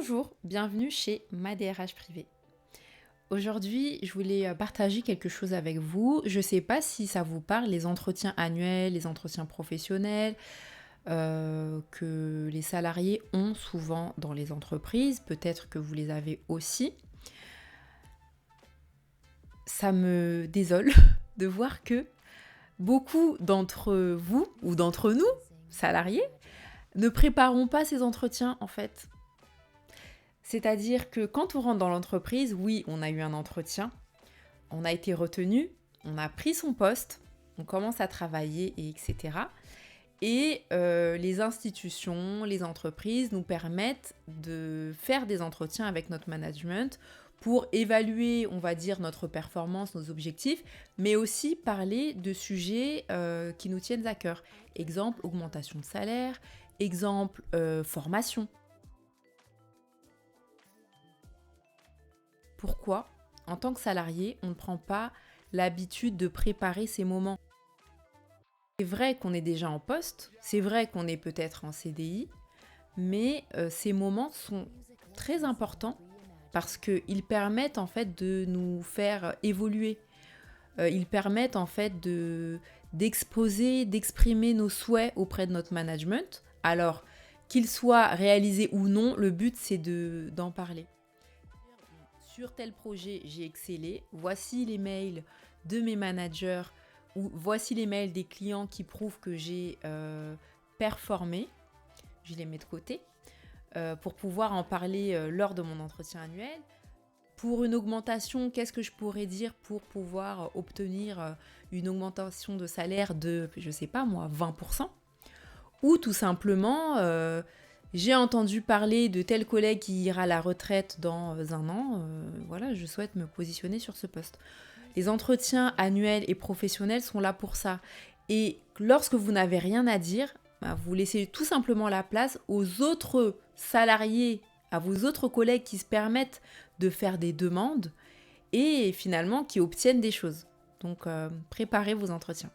Bonjour, bienvenue chez Ma DRH Privée. Aujourd'hui, je voulais partager quelque chose avec vous. Je ne sais pas si ça vous parle, les entretiens annuels, les entretiens professionnels que les salariés ont souvent dans les entreprises. Peut-être que vous les avez aussi. Ça me désole de voir que beaucoup d'entre vous ou d'entre nous, salariés, ne préparons pas ces entretiens en fait. C'est-à-dire que quand on rentre dans l'entreprise, oui, on a eu un entretien, on a été retenu, on a pris son poste, on commence à travailler, etc. Et les institutions, les entreprises nous permettent de faire des entretiens avec notre management pour évaluer, on va dire, notre performance, nos objectifs, mais aussi parler de sujets qui nous tiennent à cœur. Exemple, augmentation de salaire, exemple, formation. Pourquoi, en tant que salarié, on ne prend pas l'habitude de préparer ces moments? C'est vrai qu'on est déjà en poste, c'est vrai qu'on est peut-être en CDI, mais ces moments sont très importants parce qu'ils permettent en fait de nous faire évoluer. Ils permettent en fait d'exposer, d'exprimer nos souhaits auprès de notre management. Alors, qu'ils soient réalisés ou non, le but c'est d'en parler. Sur tel projet, j'ai excellé. Voici les mails de mes managers ou voici les mails des clients qui prouvent que j'ai performé. Je les mets de côté pour pouvoir en parler lors de mon entretien annuel. Pour une augmentation, qu'est-ce que je pourrais dire pour pouvoir obtenir une augmentation de salaire de, je sais pas moi, 20%? Ou tout simplement, j'ai entendu parler de tel collègue qui ira à la retraite dans un an. Voilà, je souhaite me positionner sur ce poste. Les entretiens annuels et professionnels sont là pour ça. Et lorsque vous n'avez rien à dire, vous laissez tout simplement la place aux autres salariés, à vos autres collègues qui se permettent de faire des demandes et finalement qui obtiennent des choses. Donc, préparez vos entretiens.